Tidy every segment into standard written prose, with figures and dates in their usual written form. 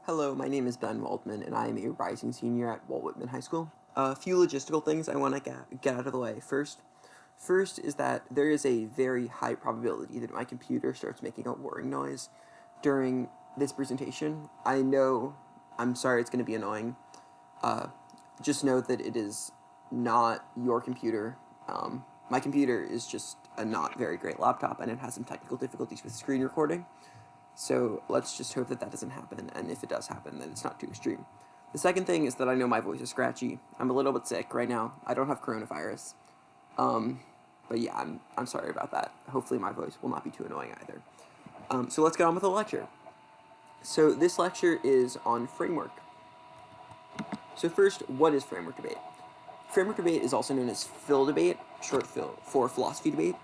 Hello, my name is Ben Waldman, and I am a rising senior at Walt Whitman High School. A few logistical things I want to get out of the way first. First is that there is a very high probability that my computer starts making a whirring noise during this presentation. I'm sorry it's going to be annoying. Uh, just note that it is not your computer. My computer is just a not very great laptop, and it has some technical difficulties with screen recording. So let's just hope that that doesn't happen, and if it does happen, then it's not too extreme. The second thing is that I know my voice is scratchy. I'm a little bit sick right now. I don't have coronavirus. But yeah, I'm sorry about that. Hopefully my voice will not be too annoying either. So let's get on with the lecture. So this lecture is on framework. So first, what is framework debate? Framework debate is also known as phil debate, short phil for philosophy debate.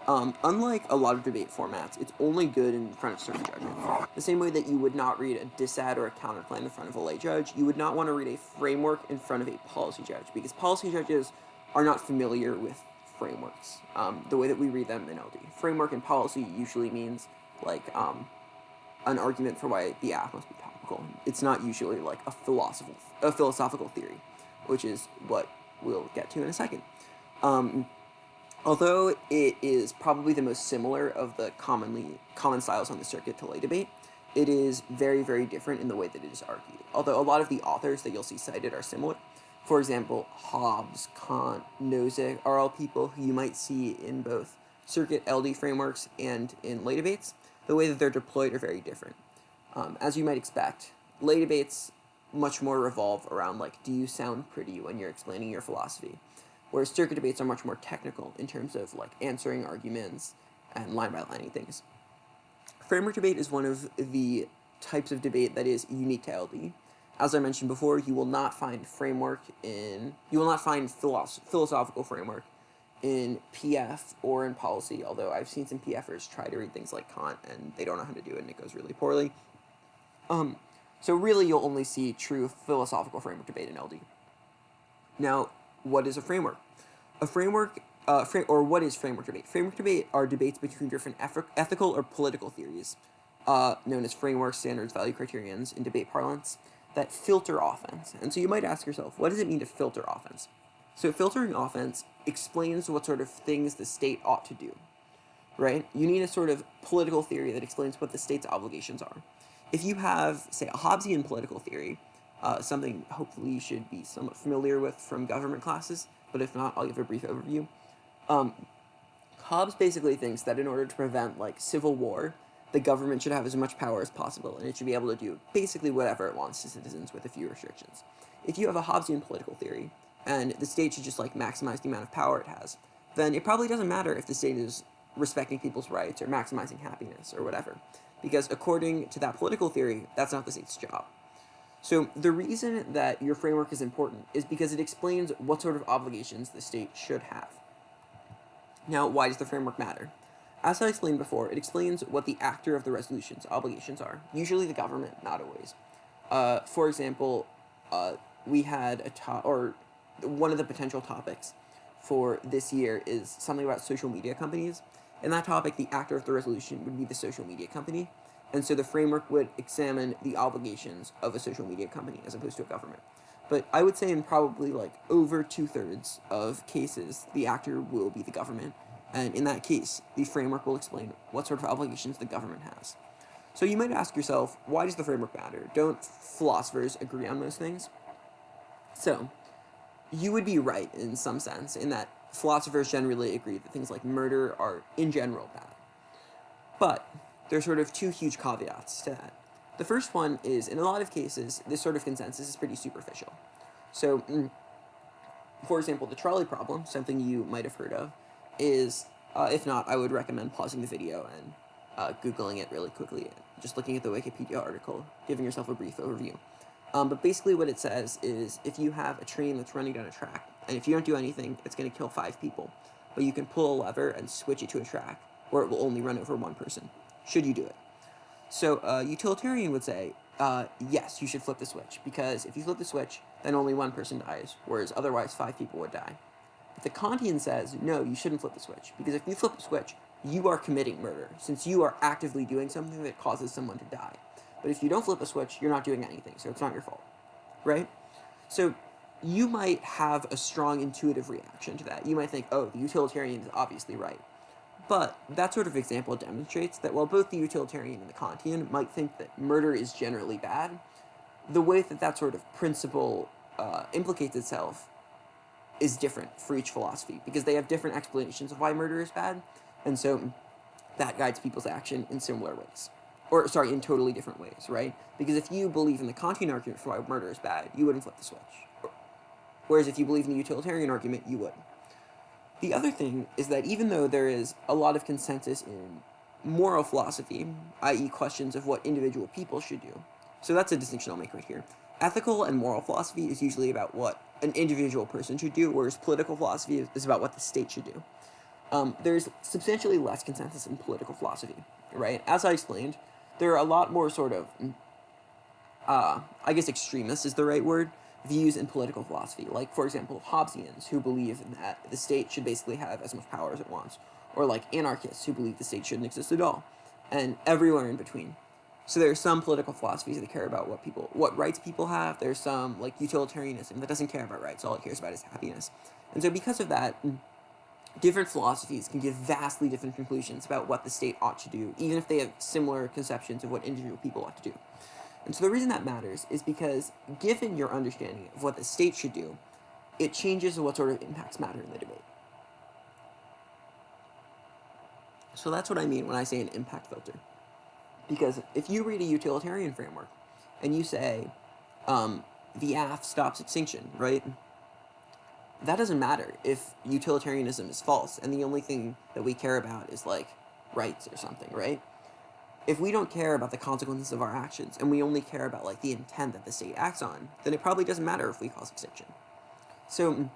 Unlike a lot of debate formats, it's only good in front of certain judges. The same way that you would not read a dissent or a counterclaim in front of a lay judge, you would not want to read a framework in front of a policy judge, because policy judges are not familiar with frameworks, the way that we read them in LD. Framework and policy usually means, like, an argument for why the act must be topical. It's not usually, like, a philosophical theory, which is what we'll get to in a second. Although it is probably the most similar of the common styles on the circuit to lay debate, it is very, very different in the way that it is argued. Although a lot of the authors that you'll see cited are similar. For example, Hobbes, Kant, Nozick are all people who you might see in both circuit LD frameworks and in lay debates. The way that they're deployed are very different. As you might expect, lay debates much more revolve around, like, do you sound pretty when you're explaining your philosophy? Whereas circuit debates are much more technical in terms of, like, answering arguments and line-by-lining things. Framework debate is one of the types of debate that is unique to LD. As I mentioned before, you will not find philosophical framework in PF or in policy, although I've seen some PFers try to read things like Kant, and they don't know how to do it, and it goes really poorly. So really, you'll only see true philosophical framework debate in LD. Now, what is a framework? What is framework debate? Framework debate are debates between different ethical or political theories, known as frameworks, standards, value criterions in debate parlance, that filter offense. And so you might ask yourself, what does it mean to filter offense? So filtering offense explains what sort of things the state ought to do, right? You need a sort of political theory that explains what the state's obligations are. If you have, say, a Hobbesian political theory, something hopefully you should be somewhat familiar with from government classes, but if not, I'll give a brief overview. Hobbes basically thinks that in order to prevent, like, civil war, the government should have as much power as possible, and it should be able to do basically whatever it wants to citizens with a few restrictions. If you have a Hobbesian political theory, and the state should just, like, maximize the amount of power it has, then it probably doesn't matter if the state is respecting people's rights or maximizing happiness or whatever, because according to that political theory, that's not the state's job. So the reason that your framework is important is because it explains what sort of obligations the state should have. Now, why does the framework matter? As I explained before, it explains what the actor of the resolution's obligations are, usually the government, not always. For example, we had one of the potential topics for this year is something about social media companies. In that topic, the actor of the resolution would be the social media company, and so the framework would examine the obligations of a social media company as opposed to a government. But I would say in probably, like, over 2/3 of cases, the actor will be the government, and in that case, the framework will explain what sort of obligations the government has. So you might ask yourself, why does the framework matter? Don't philosophers agree on most things? So, you would be right in some sense, in that philosophers generally agree that things like murder are, in general, bad. But there's sort of two huge caveats to that. The first one is, in a lot of cases, this sort of consensus is pretty superficial. So, for example, the trolley problem, something you might have heard of, is, if not, I would recommend pausing the video and Googling it really quickly, just looking at the Wikipedia article, giving yourself a brief overview. But basically what it says is, if you have a train that's running down a track, and if you don't do anything, it's going to kill 5 people, but you can pull a lever and switch it to a track, or it will only run over 1 person. Should you do it? So a utilitarian would say, yes, you should flip the switch, because if you flip the switch, then only 1 person dies, whereas otherwise 5 people would die. But the Kantian says, no, you shouldn't flip the switch, because if you flip the switch, you are committing murder, since you are actively doing something that causes someone to die. But if you don't flip a switch, you're not doing anything, so it's not your fault, right? So you might have a strong intuitive reaction to that. You might think, oh, the utilitarian is obviously right. But that sort of example demonstrates that while both the utilitarian and the Kantian might think that murder is generally bad, the way that that sort of principle implicates itself is different for each philosophy, because they have different explanations of why murder is bad, and so that guides people's action in similar ways. Or, sorry, in totally different ways, right? Because if you believe in the Kantian argument for why murder is bad, you wouldn't flip the switch. Whereas if you believe in the utilitarian argument, you would. The other thing is that even though there is a lot of consensus in moral philosophy, i.e. questions of what individual people should do, so that's a distinction I'll make right here. Ethical and moral philosophy is usually about what an individual person should do, whereas political philosophy is about what the state should do. There's substantially less consensus in political philosophy, right? As I explained, there are a lot more sort of, I guess extremist is the right word, views in political philosophy. Like, for example, Hobbesians, who believe that the state should basically have as much power as it wants. Or like anarchists, who believe the state shouldn't exist at all. And everywhere in between. So there are some political philosophies that care about what rights people have. There's some, like, utilitarianism that doesn't care about rights. All it cares about is happiness. And so because of that, different philosophies can give vastly different conclusions about what the state ought to do, even if they have similar conceptions of what individual people ought to do. And so the reason that matters is because, given your understanding of what the state should do, it changes what sort of impacts matter in the debate. So that's what I mean when I say an impact filter. Because if you read a utilitarian framework, and you say, the AF stops extinction, right? That doesn't matter if utilitarianism is false, and the only thing that we care about is, like, rights or something, right? If we don't care about the consequences of our actions, and we only care about, like, the intent that the state acts on, then it probably doesn't matter if we cause extinction. So,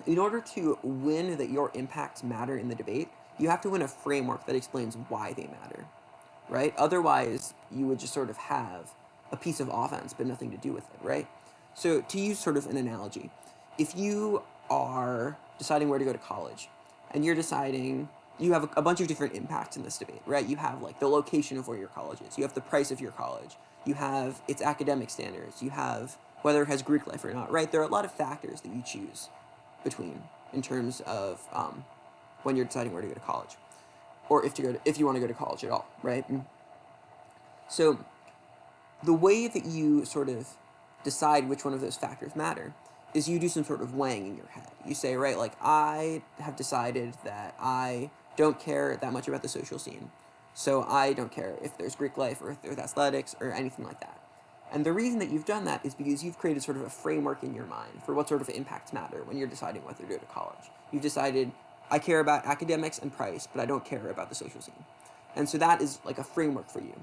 in order to win that your impacts matter in the debate, you have to win a framework that explains why they matter, right? Otherwise, you would just sort of have a piece of offense, but nothing to do with it, right? So, to use sort of an analogy, if you are deciding where to go to college, and you're deciding, you have a bunch of different impacts in this debate, right? You have, like, the location of where your college is, you have the price of your college, you have its academic standards, you have whether it has Greek life or not, right? There are a lot of factors that you choose between in terms of when you're deciding where to go to college, or if you want to go to college at all, right? So the way that you sort of decide which one of those factors matter is you do some sort of weighing in your head. You say, right, like, I have decided that I don't care that much about the social scene, so I don't care if there's Greek life or if there's athletics or anything like that. And the reason that you've done that is because you've created sort of a framework in your mind for what sort of impacts matter when you're deciding whether to go to college. You've decided, I care about academics and price, but I don't care about the social scene. And so that is like a framework for you.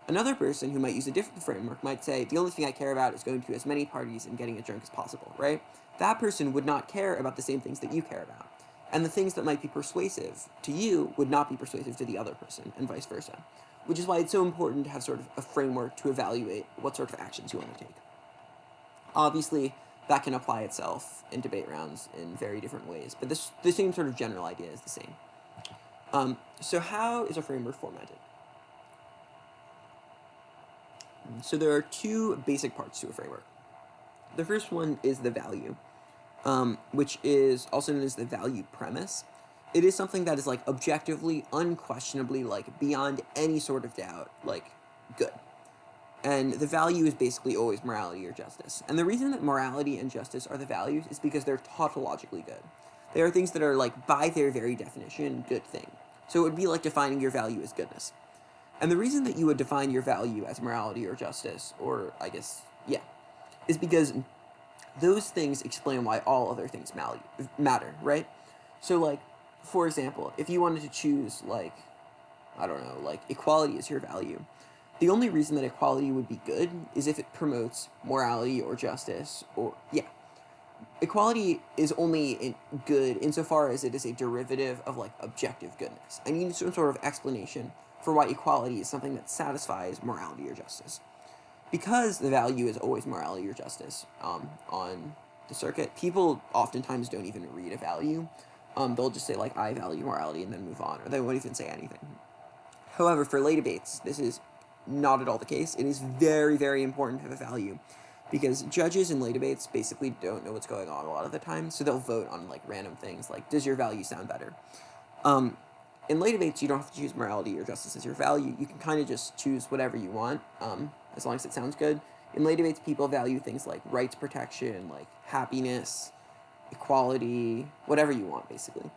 Another person who might use a different framework might say, the only thing I care about is going to as many parties and getting as drunk as possible, right? That person would not care about the same things that you care about. And the things that might be persuasive to you would not be persuasive to the other person, and vice versa. Which is why it's so important to have sort of a framework to evaluate what sort of actions you want to take. Obviously, that can apply itself in debate rounds in very different ways, but the same sort of general idea is the same. So how is a framework formatted? So there are two basic parts to a framework. The first one is the value, which is also known as the value premise. It is something that is, like, objectively, unquestionably, like, beyond any sort of doubt, like, good. And the value is basically always morality or justice. And the reason that morality and justice are the values is because they're tautologically good. They are things that are, like, by their very definition, good thing. So it would be like defining your value as goodness. And the reason that you would define your value as morality or justice, or I guess, yeah, is because those things explain why all other things matter, right? So, like, for example, if you wanted to choose, like, I don't know, like, equality as your value, the only reason that equality would be good is if it promotes morality or justice, or, yeah. Equality is only good insofar as it is a derivative of, like, objective goodness. I need some sort of explanation for why equality is something that satisfies morality or justice. Because the value is always morality or justice on the circuit, people oftentimes don't even read a value. They'll just say, like, I value morality, and then move on, or they won't even say anything. However, for lay debates, this is not at all the case. It is very, very important to have a value, because judges in lay debates basically don't know what's going on a lot of the time, so they'll vote on like random things like, does your value sound better? In lay debates, you don't have to choose morality or justice as your value. You can kind of just choose whatever you want, as long as it sounds good. In lay debates, people value things like rights protection, like happiness, equality, whatever you want, basically.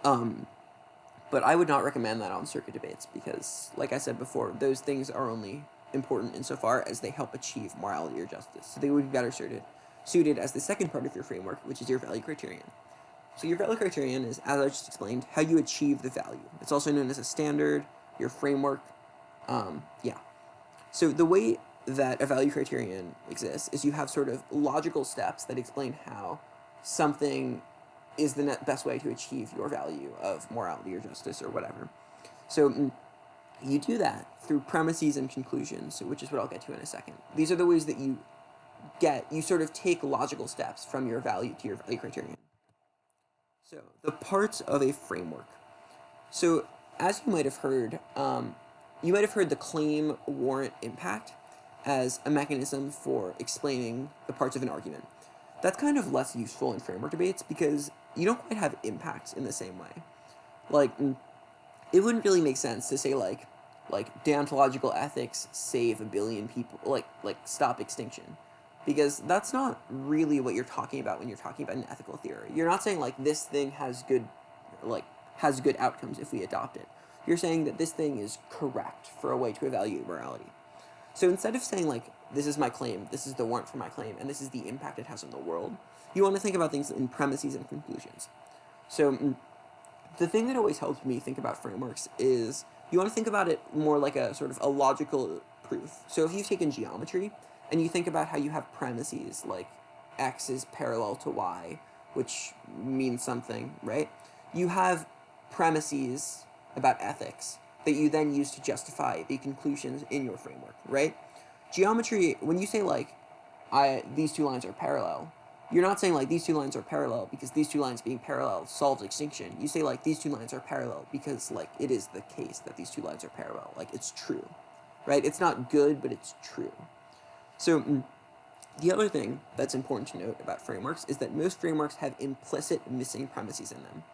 But I would not recommend that on circuit debates because, like I said before, those things are only important insofar as they help achieve morality or justice. So they would be better suited as the second part of your framework, which is your value criterion. So your value criterion is, as I just explained, how you achieve the value. It's also known as a standard, your framework. Yeah. So the way that a value criterion exists is you have sort of logical steps that explain how something is the best way to achieve your value of morality or justice or whatever. So you do that through premises and conclusions, which is what I'll get to in a second. These are the ways that you sort of take logical steps from your value to your value criterion. So the parts of a framework. So as you might have heard the claim, warrant, impact as a mechanism for explaining the parts of an argument. That's kind of less useful in framework debates because you don't quite have impacts in the same way. Like, it wouldn't really make sense to say like deontological ethics save 1 billion people, like stop extinction, because that's not really what you're talking about when you're talking about an ethical theory. You're not saying like this thing has good outcomes if we adopt it. You're saying that this thing is correct for a way to evaluate morality. So instead of saying like, this is my claim, this is the warrant for my claim, and this is the impact it has on the world, you want to think about things in premises and conclusions. So the thing that always helps me think about frameworks is you want to think about it more like a sort of a logical proof. So if you've taken geometry and you think about how you have premises like x is parallel to y, which means something, right? You have premises about ethics that you then use to justify the conclusions in your framework, right? Geometry, when you say like, these two lines are parallel, you're not saying like these two lines are parallel because these two lines being parallel solves extinction. You say like these two lines are parallel because like it is the case that these two lines are parallel. Like it's true, right? It's not good, but it's true. So the other thing that's important to note about frameworks is that most frameworks have implicit missing premises in them.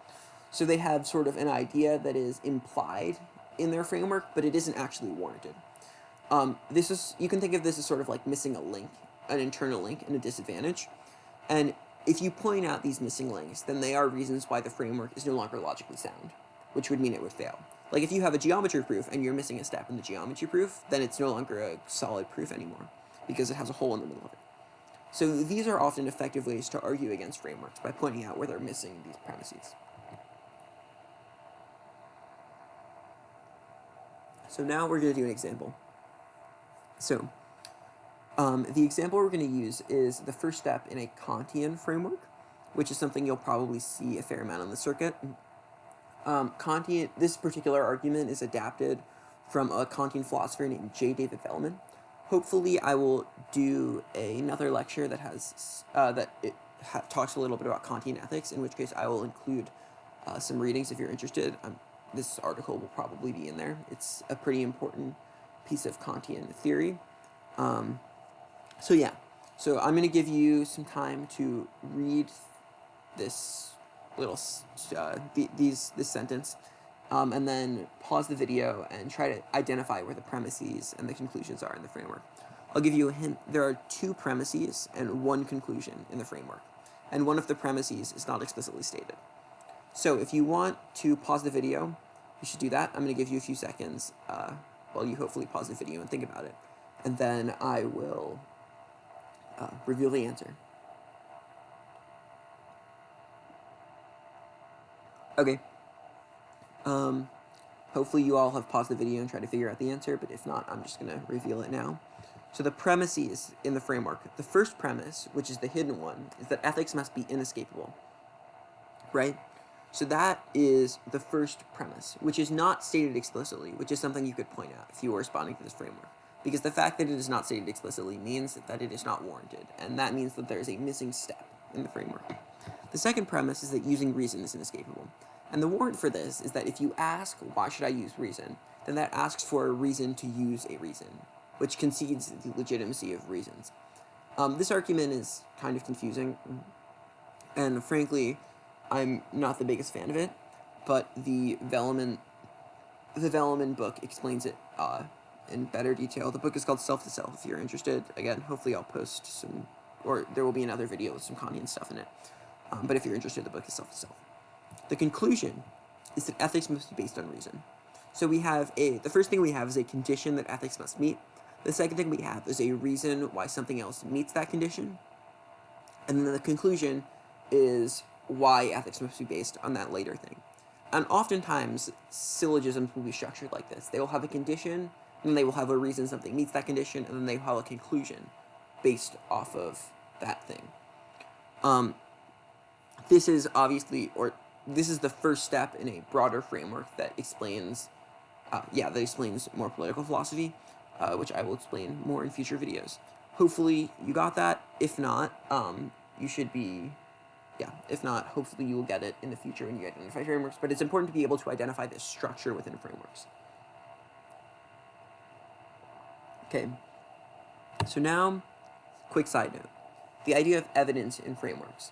So they have sort of an idea that is implied in their framework, but it isn't actually warranted. You can think of this as sort of like missing a link, an internal link, and a disadvantage. And if you point out these missing links, then they are reasons why the framework is no longer logically sound, which would mean it would fail. Like if you have a geometry proof and you're missing a step in the geometry proof, then it's no longer a solid proof anymore because it has a hole in the middle of it. So these are often effective ways to argue against frameworks by pointing out where they're missing these premises. So now we're going to do an example. So the example we're going to use is the first step in a Kantian framework, which is something you'll probably see a fair amount on the circuit. Kantian, this particular argument is adapted from a Kantian philosopher named J. David Velleman. Hopefully I will do another lecture that talks a little bit about Kantian ethics, in which case I will include some readings if you're interested. This article will probably be in there. It's a pretty important piece of Kantian theory. So yeah, so I'm going to give you some time to read this little this sentence, and then pause the video and try to identify where the premises and the conclusions are in the framework. I'll give you a hint. There are 2 premises and 1 conclusion in the framework, and one of the premises is not explicitly stated. So if you want to pause the video, you should do that. I'm going to give you a few seconds while you hopefully pause the video and think about it, and then I will reveal the answer. Okay. Hopefully you all have paused the video and tried to figure out the answer, but if not, I'm just going to reveal it now. So the premises in the framework, the first premise, which is the hidden one, is that ethics must be inescapable, right? So that is the first premise, which is not stated explicitly, which is something you could point out if you were responding to this framework. Because the fact that it is not stated explicitly means that it is not warranted, and that means that there is a missing step in the framework. The second premise is that using reason is inescapable. And the warrant for this is that if you ask, why should I use reason, then that asks for a reason to use a reason, which concedes the legitimacy of reasons. This argument is kind of confusing, and frankly, I'm not the biggest fan of it, but the Velleman book explains it in better detail. The book is called Self to Self, if you're interested. Again, hopefully I'll post some, or there will be another video with some Kantian stuff in it. But if you're interested, the book is Self to Self. The conclusion is that ethics must be based on reason. So we have the first thing we have is a condition that ethics must meet. The second thing we have is a reason why something else meets that condition. And then the conclusion is why ethics must be based on that later thing. And oftentimes, syllogisms will be structured like this. They will have a condition, and then they will have a reason something meets that condition, and then they will have a conclusion based off of that thing. This is obviously, or this is the first step in a broader framework that explains, more political philosophy, which I will explain more in future videos. Hopefully you got that. If not, you should be, if not, hopefully you will get it in the future when you identify frameworks, but it's important to be able to identify this structure within frameworks. Okay, so now, quick side note, the idea of evidence in frameworks.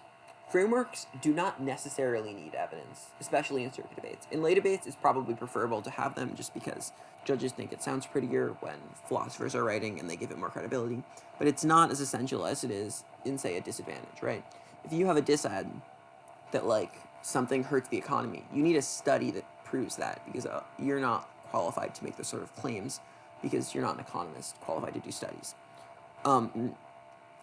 Frameworks do not necessarily need evidence, especially in circuit debates. In lay debates, it's probably preferable to have them just because judges think it sounds prettier when philosophers are writing and they give it more credibility, but it's not as essential as it is in, say, a disadvantage, right? If you have a disad that, like, something hurts the economy, you need a study that proves that, because you're not qualified to make those sort of claims because you're not an economist qualified to do studies.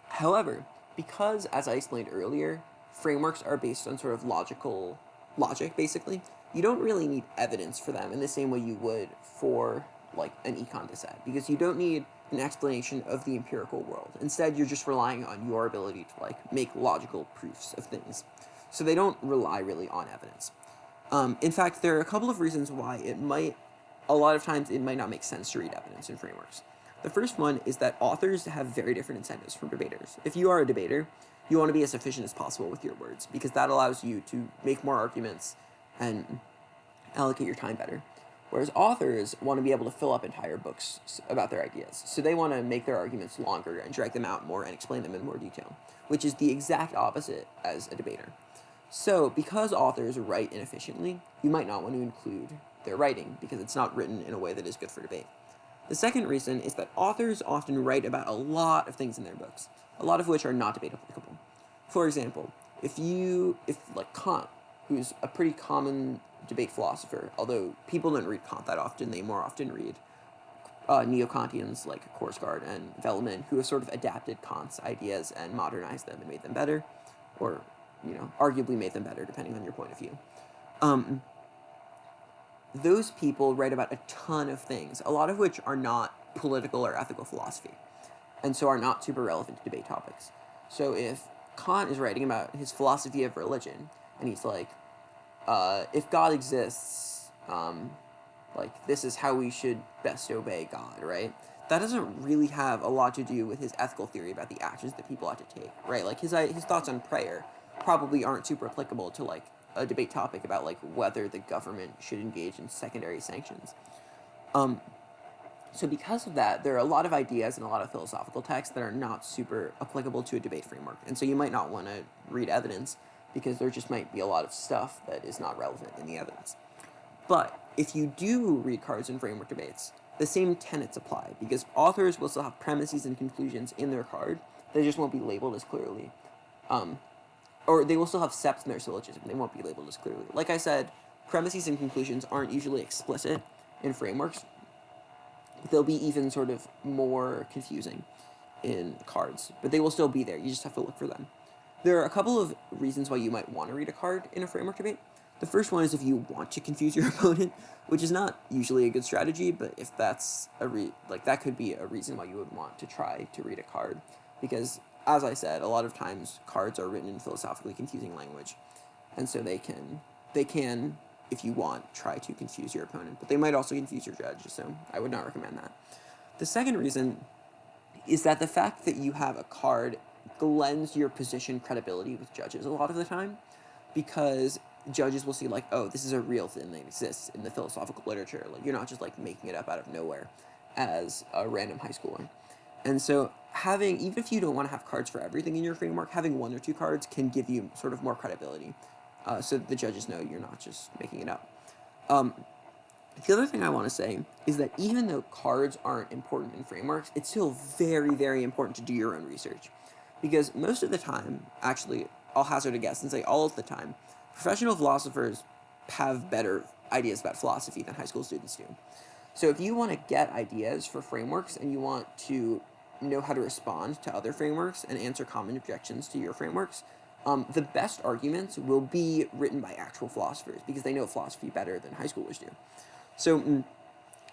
However, because, as I explained earlier, frameworks are based on sort of logic, basically, you don't really need evidence for them in the same way you would for, like, an econ disad, because you don't need an explanation of the empirical world. Instead, you're just relying on your ability to, like, make logical proofs of things. So they don't rely really on evidence. In fact, there are a couple of reasons why a lot of times it might not make sense to read evidence in frameworks. The first one is that authors have very different incentives from debaters. If you are a debater, you want to be as efficient as possible with your words, because that allows you to make more arguments and allocate your time better. Whereas authors want to be able to fill up entire books about their ideas. So they want to make their arguments longer and drag them out more and explain them in more detail, which is the exact opposite as a debater. So because authors write inefficiently, you might not want to include their writing because it's not written in a way that is good for debate. The second reason is that authors often write about a lot of things in their books, a lot of which are not debate applicable. For example, if like Kant, who's a pretty common debate philosopher, although people don't read Kant that often, they more often read neo-Kantians like Korsgaard and Velleman, who have sort of adapted Kant's ideas and modernized them and made them better, or, arguably made them better, depending on your point of view. Those people write about a ton of things, a lot of which are not political or ethical philosophy, and so are not super relevant to debate topics. So if Kant is writing about his philosophy of religion, and he's like, if God exists, this is how we should best obey God, right? That doesn't really have a lot to do with his ethical theory about the actions that people ought to take, right? Like, his thoughts on prayer probably aren't super applicable to, like, a debate topic about, like, whether the government should engage in secondary sanctions. So because of that, there are a lot of ideas and a lot of philosophical texts that are not super applicable to a debate framework. And so you might not want to read evidence because there just might be a lot of stuff that is not relevant in the evidence. But if you do read cards in framework debates, the same tenets apply, because authors will still have premises and conclusions in their card. They just won't be labeled as clearly. Or they will still have steps in their syllogism. They won't be labeled as clearly. Like I said, premises and conclusions aren't usually explicit in frameworks. They'll be even sort of more confusing in cards, but they will still be there. You just have to look for them. There are a couple of reasons why you might want to read a card in a framework debate. The first one is if you want to confuse your opponent, which is not usually a good strategy, but if that's that could be a reason why you would want to try to read a card, because, as I said, a lot of times cards are written in philosophically confusing language, and so they can, if you want, try to confuse your opponent, but they might also confuse your judge, so I would not recommend that. The second reason is that the fact that you have a card lends your position credibility with judges a lot of the time, because judges will see like, oh, this is a real thing that exists in the philosophical literature. Like, you're not just like making it up out of nowhere as a random high schooler. And so having, even if you don't want to have cards for everything in your framework, having 1 or 2 cards can give you sort of more credibility, so that the judges know you're not just making it up. The other thing I want to say is that even though cards aren't important in frameworks, it's still very, very important to do your own research. Because most of the time, actually, I'll hazard a guess and say all of the time, professional philosophers have better ideas about philosophy than high school students do. So if you want to get ideas for frameworks and you want to know how to respond to other frameworks and answer common objections to your frameworks, the best arguments will be written by actual philosophers because they know philosophy better than high schoolers do. So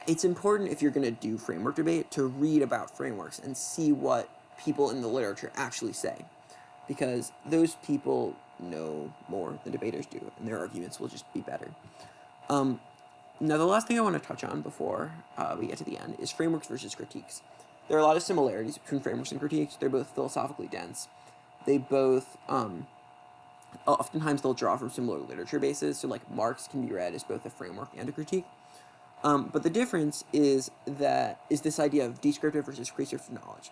it's important, if you're going to do framework debate, to read about frameworks and see what people in the literature actually say, because those people know more than debaters do, and their arguments will just be better. Now, the last thing I want to touch on before we get to the end is frameworks versus critiques. There are a lot of similarities between frameworks and critiques. They're both philosophically dense. They both, oftentimes they'll draw from similar literature bases, so like Marx can be read as both a framework and a critique. But the difference is this idea of descriptive versus prescriptive knowledge.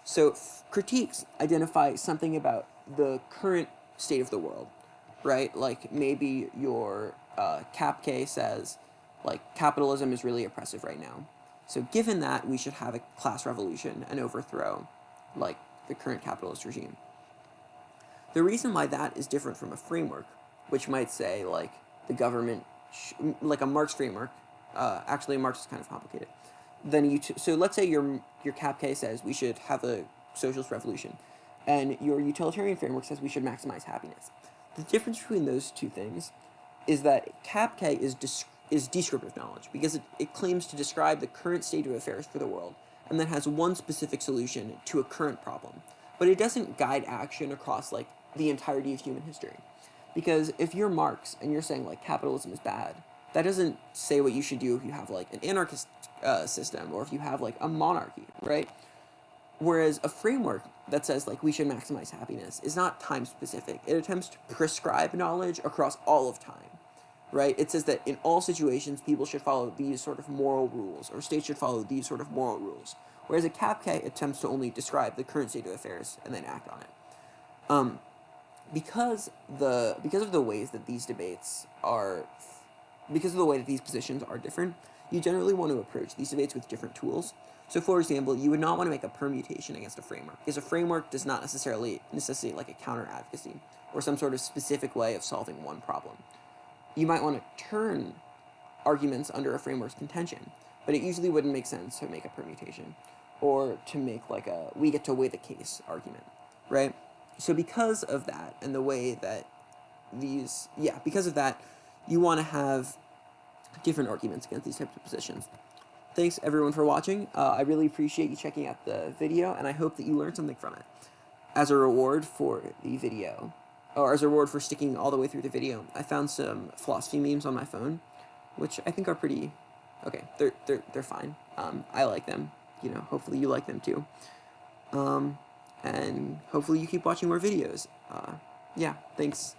So critiques identify something about the current state of the world, right? Like maybe your Kapke says, like, capitalism is really oppressive right now. So given that, we should have a class revolution and overthrow, like, the current capitalist regime. The reason why that is different from a framework, which might say, like, the government, like a Marx framework, actually Marx is kind of complicated. Then so let's say your Kapke says we should have a socialist revolution, and your utilitarian framework says we should maximize happiness. The difference between those two things is that Kapke is descriptive knowledge, because it claims to describe the current state of affairs for the world, and then has one specific solution to a current problem. But it doesn't guide action across, like, the entirety of human history. Because if you're Marx and you're saying, like, capitalism is bad, that doesn't say what you should do if you have, like, an anarchist system, or if you have, like, a monarchy, right? Whereas a framework that says, like, we should maximize happiness is not time-specific. It attempts to prescribe knowledge across all of time, right? It says that in all situations, people should follow these sort of moral rules, or states should follow these sort of moral rules. Whereas a Kapke attempts to only describe the current state of affairs and then act on it. Because of the ways that these debates are, because of the way that these positions are different, you generally want to approach these debates with different tools. So, for example, you would not want to make a permutation against a framework, because a framework does not necessarily necessitate, like, a counter-advocacy or some sort of specific way of solving one problem. You might want to turn arguments under a framework's contention, but it usually wouldn't make sense to make a permutation or to make, like, a we get to weigh the case argument, right? So because of that, and the way that because of that, you want to have different arguments against these types of positions. Thanks, everyone, for watching. I really appreciate you checking out the video, and I hope that you learned something from it. As a reward for the video, or as a reward for sticking all the way through the video, I found some philosophy memes on my phone, which I think are pretty okay. They're fine. I like them. You know, hopefully you like them too. And hopefully you keep watching more videos. Yeah, thanks.